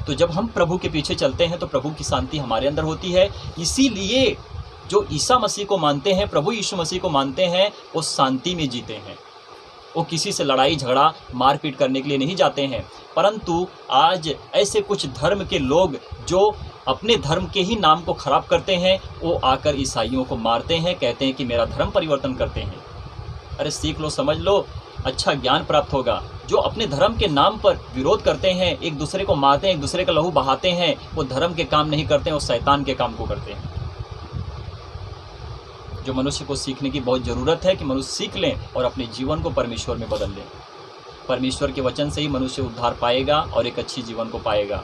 तो जब हम प्रभु के पीछे चलते हैं तो प्रभु की शांति हमारे अंदर होती है। इसीलिए जो ईसा मसीह को मानते हैं, प्रभु यीशु मसीह को मानते हैं, वो शांति में जीते हैं। वो किसी से लड़ाई झगड़ा मारपीट करने के लिए नहीं जाते हैं। परंतु आज ऐसे कुछ धर्म के लोग जो अपने धर्म के ही नाम को खराब करते हैं, वो आकर ईसाइयों को मारते हैं, कहते हैं कि मेरा धर्म परिवर्तन करते हैं। अरे सीख लो, समझ लो, अच्छा ज्ञान प्राप्त होगा। जो अपने धर्म के नाम पर विरोध करते हैं, एक दूसरे को मारते हैं, एक दूसरे का लहू बहाते हैं, वो धर्म के काम नहीं करते हैं, वो शैतान के काम को करते हैं। जो मनुष्य को सीखने की बहुत ज़रूरत है कि मनुष्य सीख लें और अपने जीवन को परमेश्वर में बदल लें। परमेश्वर के वचन से ही मनुष्य उद्धार पाएगा और एक अच्छी जीवन को पाएगा।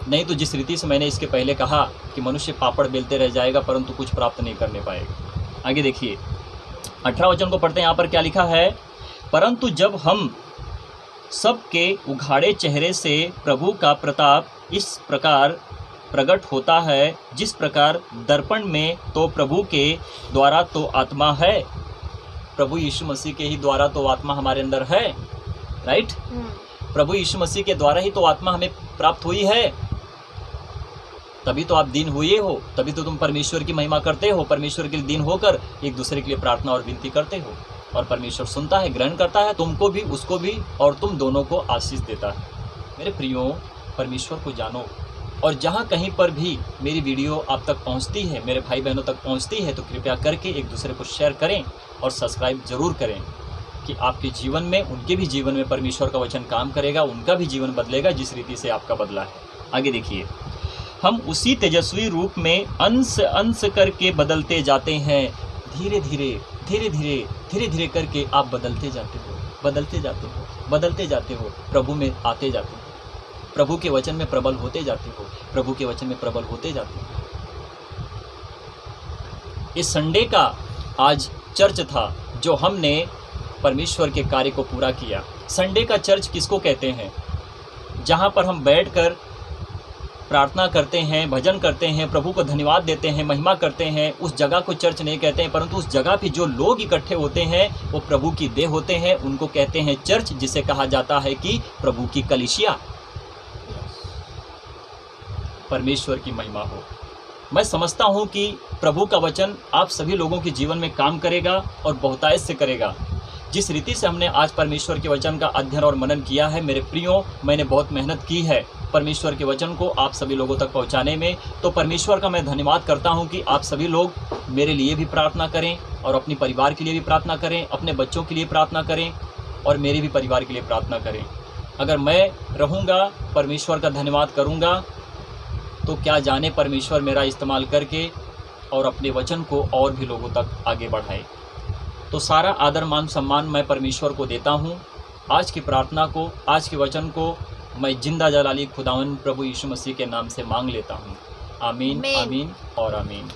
नहीं तो जिस रीति से मैंने इसके पहले कहा कि मनुष्य पापड़ बेलते रह जाएगा परंतु कुछ प्राप्त नहीं करने पाएगा। आगे देखिए 18 वचन को पढ़ते हैं। यहाँ पर क्या लिखा है? परंतु जब हम सबके उघाड़े चेहरे से प्रभु का प्रताप इस प्रकार प्रकट होता है, जिस प्रकार दर्पण में तो प्रभु के द्वारा तो आत्मा है, प्रभु यीशु मसीह के ही द्वारा तो आत्मा हमारे अंदर है, राइट? प्रभु यीशु मसीह के द्वारा ही तो आत्मा हमें प्राप्त हुई है, तभी तो आप दीन हुए हो, तभी तो तुम परमेश्वर की महिमा करते हो, परमेश्वर के लिए दीन होकर एक दूसरे के लिए प्रार्थना और विनती करते हो, और परमेश्वर सुनता है, ग्रहण करता है, तुमको भी, उसको भी, और तुम दोनों को आशीष देता है। मेरे प्रियो, परमेश्वर को जानो, और जहाँ कहीं पर भी मेरी वीडियो आप तक पहुँचती है, मेरे भाई बहनों तक पहुँचती है, तो कृपया करके एक दूसरे को शेयर करें और सब्सक्राइब ज़रूर करें कि आपके जीवन में, उनके भी जीवन में परमेश्वर का वचन काम करेगा, उनका भी जीवन बदलेगा जिस रीति से आपका बदला है। आगे देखिए, हम उसी तेजस्वी रूप में अंश अंश करके बदलते जाते हैं। धीरे धीरे धीरे धीरे धीरे धीरे करके आप बदलते जाते हो, बदलते जाते हो, बदलते जाते हो, प्रभु में आते जाते हो, प्रभु के वचन में प्रबल होते जाते हो, प्रभु के वचन में प्रबल होते जाते हो। इस संडे का आज चर्च था जो हमने परमेश्वर के कार्य को पूरा किया। संडे का चर्च किसको कहते हैं? जहाँ पर हम बैठकर प्रार्थना करते हैं, भजन करते हैं, प्रभु को धन्यवाद देते हैं, महिमा करते हैं, उस जगह को चर्च नहीं कहते हैं, परंतु उस जगह पे जो लोग इकट्ठे होते हैं वो प्रभु की देह होते हैं, उनको कहते हैं चर्च, जिसे कहा जाता है कि प्रभु की कलीसिया। परमेश्वर की महिमा हो। मैं समझता हूँ कि प्रभु का वचन आप सभी लोगों के जीवन में काम करेगा और बहुतायत से करेगा। जिस रीति से हमने आज परमेश्वर के वचन का अध्ययन और मनन किया है, मेरे प्रियो, मैंने बहुत मेहनत की है परमेश्वर के वचन को आप सभी लोगों तक पहुंचाने में। तो परमेश्वर का मैं धन्यवाद करता हूं कि आप सभी लोग मेरे लिए भी प्रार्थना करें और अपने परिवार के लिए भी प्रार्थना करें, अपने बच्चों के लिए प्रार्थना करें और मेरे भी परिवार के लिए प्रार्थना करें। अगर मैं रहूँगा, परमेश्वर का धन्यवाद करूँगा, तो क्या जाने परमेश्वर मेरा इस्तेमाल करके और अपने वचन को और भी लोगों तक आगे बढ़ाए। तो सारा आदर मान सम्मान मैं परमेश्वर को देता हूँ। आज की प्रार्थना को, आज के वचन को मैं जिंदा जलाली खुदावन प्रभु यीशु मसीह के नाम से मांग लेता हूँ। आमीन, आमीन और आमीन।